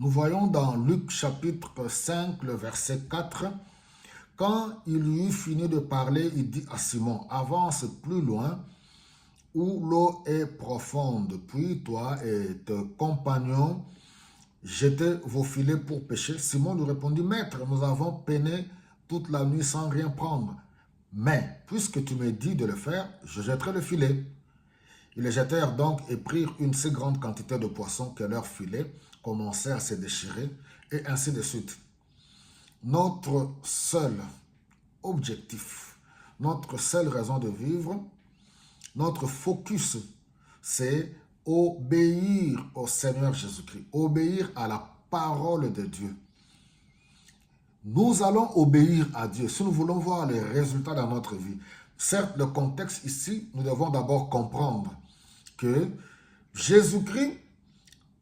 Nous voyons dans Luc chapitre 5, le verset 4, quand il eut fini de parler, il dit à Simon, avance plus loin où l'eau est profonde, puis toi et tes compagnons, jetez vos filets pour pêcher. Simon lui répondit, Maître, nous avons peiné toute la nuit sans rien prendre. Mais, puisque tu me dis de le faire, je jetterai le filet. Ils les jetèrent donc et prirent une si grande quantité de poissons que leurs filets commençaient à se déchirer, et ainsi de suite. Notre seul objectif, notre seule raison de vivre, notre focus, c'est obéir au Seigneur Jésus-Christ, obéir à la parole de Dieu. Nous allons obéir à Dieu si nous voulons voir les résultats dans notre vie. Certes, le contexte ici, nous devons d'abord comprendre que Jésus-Christ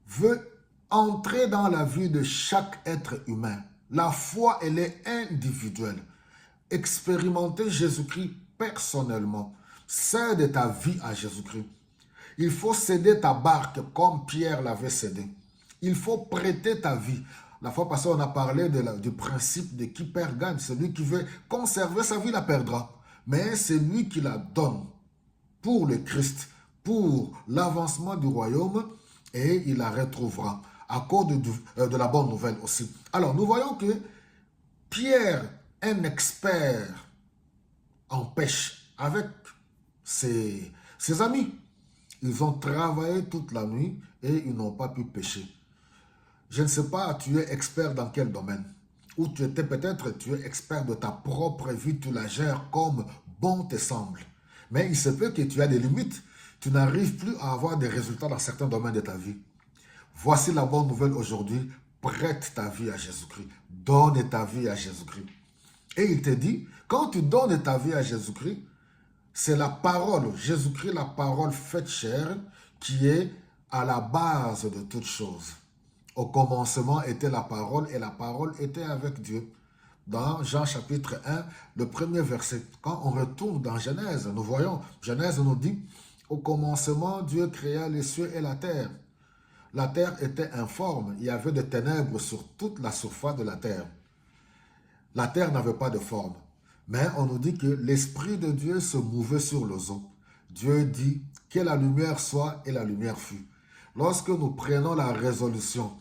veut entrer dans la vie de chaque être humain. La foi, elle est individuelle. Expérimenter Jésus-Christ personnellement. Cède ta vie à Jésus-Christ. Il faut céder ta barque comme Pierre l'avait cédé. Il faut prêter ta vie. La fois passée, on a parlé du principe de qui perd gagne. Celui qui veut conserver sa vie la perdra. Mais c'est lui qui la donne pour le Christ, pour l'avancement du royaume, et il la retrouvera à cause de la bonne nouvelle aussi. Alors, nous voyons que Pierre, un expert en pêche, avec ses amis, ils ont travaillé toute la nuit et ils n'ont pas pu pêcher. Je ne sais pas, tu es expert dans quel domaine? Ou tu es expert de ta propre vie, tu la gères comme bon te semble. Mais il se peut que tu as des limites. Tu n'arrives plus à avoir des résultats dans certains domaines de ta vie. Voici la bonne nouvelle aujourd'hui. Prête ta vie à Jésus-Christ. Donne ta vie à Jésus-Christ. Et il te dit, quand tu donnes ta vie à Jésus-Christ, c'est la parole, Jésus-Christ, la parole faite chair, qui est à la base de toutes choses. Au commencement était la parole et la parole était avec Dieu. Dans Jean chapitre 1, le premier verset, quand on retourne dans Genèse, nous voyons, Genèse nous dit, au commencement, Dieu créa les cieux et la terre. La terre était informe, il y avait des ténèbres sur toute la surface de la terre. La terre n'avait pas de forme. Mais on nous dit que l'Esprit de Dieu se mouvait sur les eaux. Dieu dit que la lumière soit et la lumière fut. Lorsque nous prenons la résolution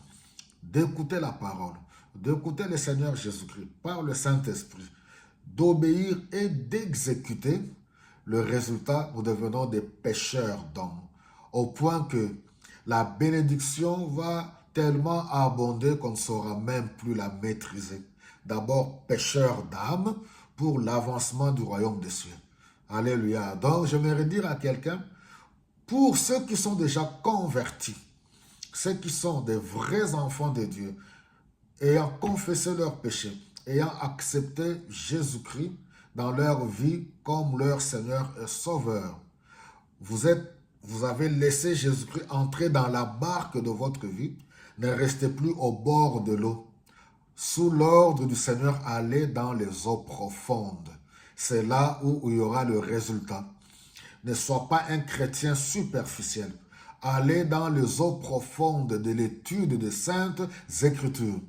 d'écouter la parole, d'écouter le Seigneur Jésus-Christ par le Saint-Esprit, d'obéir et d'exécuter, le résultat, nous devenons des pêcheurs d'hommes. Au point que la bénédiction va tellement abonder qu'on ne saura même plus la maîtriser. D'abord, pêcheurs d'âmes pour l'avancement du royaume des cieux. Alléluia. Donc, j'aimerais dire à quelqu'un, pour ceux qui sont déjà convertis, ceux qui sont des vrais enfants de Dieu, ayant confessé leurs péchés, ayant accepté Jésus-Christ dans leur vie comme leur Seigneur et Sauveur, vous avez laissé Jésus-Christ entrer dans la barque de votre vie, ne restez plus au bord de l'eau. Sous l'ordre du Seigneur, allez dans les eaux profondes. C'est là où il y aura le résultat. Ne sois pas un chrétien superficiel. Allez dans les eaux profondes de l'étude des Saintes Écritures.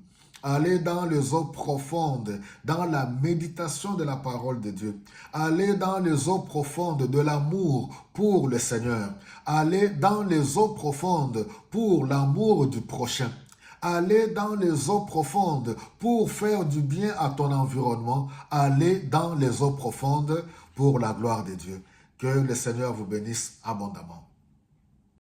Allez dans les eaux profondes, dans la méditation de la parole de Dieu. Allez dans les eaux profondes de l'amour pour le Seigneur. Allez dans les eaux profondes pour l'amour du prochain. Allez dans les eaux profondes pour faire du bien à ton environnement. Allez dans les eaux profondes pour la gloire de Dieu. Que le Seigneur vous bénisse abondamment.